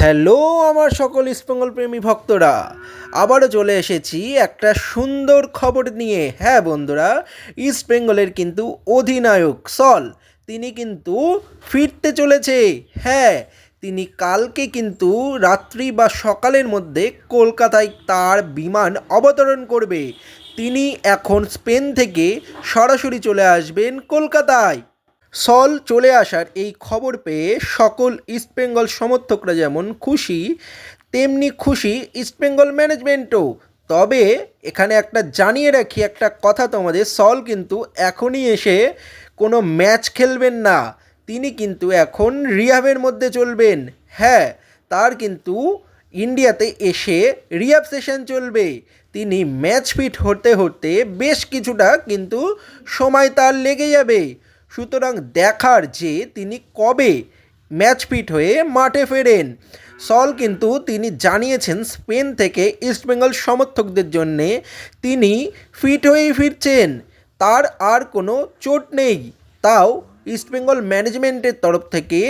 Hello আমার সকল ইস্টবেঙ্গল প্রেমী ভক্তরা, আবারও চলে এসেছি একটা সুন্দর খবর নিয়ে। হ্যাঁ বন্ধুরা, ইস্টবেঙ্গলের কিন্তু অধিনায়ক সল তিনি কিন্তু ফিরতে চলেছে। হ্যাঁ, তিনি কালকে কিন্তু রাত্রি বা সকালের মধ্যে কলকাতায় তার বিমান অবতরণ করবে। তিনি এখন স্পেন থেকে সরাসরি চলে আসবেন কলকাতায়। সল চলে আসার এই খবর পেয়ে সকল ইস্টবেঙ্গল সমর্থকরা যেমন খুশি, তেমনি খুশি ইস্টবেঙ্গল ম্যানেজমেন্টও। তবে এখানে একটা জানিয়ে রাখি একটা কথা তোমাদের, সল কিন্তু এখনই এসে কোনো ম্যাচ খেলবেন না। তিনি কিন্তু এখন রিহাবের মধ্যে চলবেন। হ্যাঁ, তার কিন্তু ইন্ডিয়াতে এসে রিহাব সেশন চলবে। তিনি ম্যাচ ফিট হতে হতে বেশ কিছুটা কিন্তু সময় তার লেগে যাবে। সুতরাং দেখার যে তিনি কবে ম্যাচ ফিট হয়ে মাঠে ফেরেন। সল কিন্তু তিনি জানিয়েছেন স্পেন থেকে ইস্টবেঙ্গল সমর্থকদের জন্যে তিনি ফিট হয়েই ফিরছেন, তার আর কোনো চোট নেই। তাও ইস্টবেঙ্গল ম্যানেজমেন্টের তরফ থেকে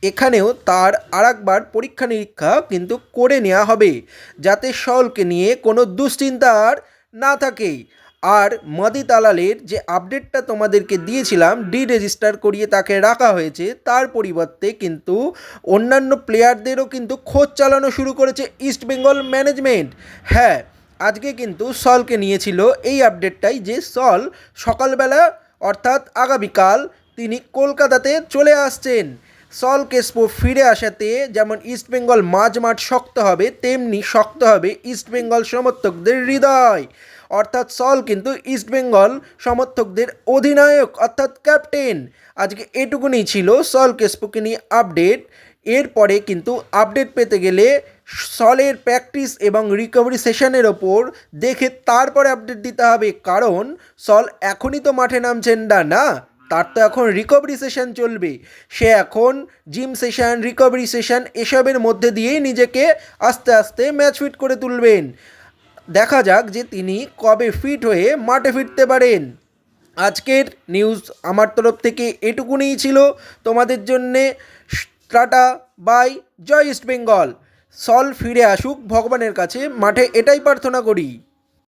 এখানেও তার আরেকবার পরীক্ষা নিরীক্ষা কিন্তু করে নেওয়া হবে, যাতে সলকে নিয়ে কোনো দুশ্চিন্তা আর না থাকে। আর মাদি তালালের যে আপডেটটা তোমাদেরকে দিয়েছিলাম, রেজিস্টার করিয়ে তাকে রাখা হয়েছে, তার পরিবর্তে কিন্তু অন্যান্য প্লেয়ারদেরও কিন্তু খোঁজ চালানো শুরু করেছে ইস্টবেঙ্গল ম্যানেজমেন্ট। হ্যাঁ, আজকে কিন্তু সলকে নিয়েছিল এই আপডেটটাই যে সল সকালবেলা অর্থাৎ আগামীকাল তিনি কলকাতাতে চলে আসছেন। সল কেসপো ফিরে আসাতে যেমন ইস্টবেঙ্গল মাঝমাঠ শক্ত হবে, তেমনি শক্ত হবে ইস্টবেঙ্গল সমর্থকদের হৃদয়। অর্থাৎ সল কিন্তু ইস্টবেঙ্গল সমর্থকদের অধিনায়ক অর্থাৎ ক্যাপ্টেন। আজকে এটুকুনি ছিল সল কেসপোকে নিয়ে আপডেট। এরপরে কিন্তু আপডেট পেতে গেলে সলের প্র্যাকটিস এবং রিকভারি সেশনের ওপর দেখে তারপরে আপডেট দিতে হবে, কারণ সল এখনই তো মাঠে নামছেন না, তার তো এখন রিকভারি সেশন চলবে। সে এখন জিম সেশন, রিকভারি সেশন এসবের মধ্যে দিয়েই নিজেকে আস্তে আস্তে ম্যাচ ফিট করে তুলবেন। দেখা যাক যে তিনি কবে ফিট হয়ে মাঠে ফিরতে পারেন। আজকের নিউজ আমার তরফ থেকে এটুকুনিই ছিল তোমাদের জন্যে। টাটা বাই, জয় ইস্ট বেঙ্গল। সল ফিরে আসুক ভগবানের কাছে, মাঠে এটাই প্রার্থনা করি।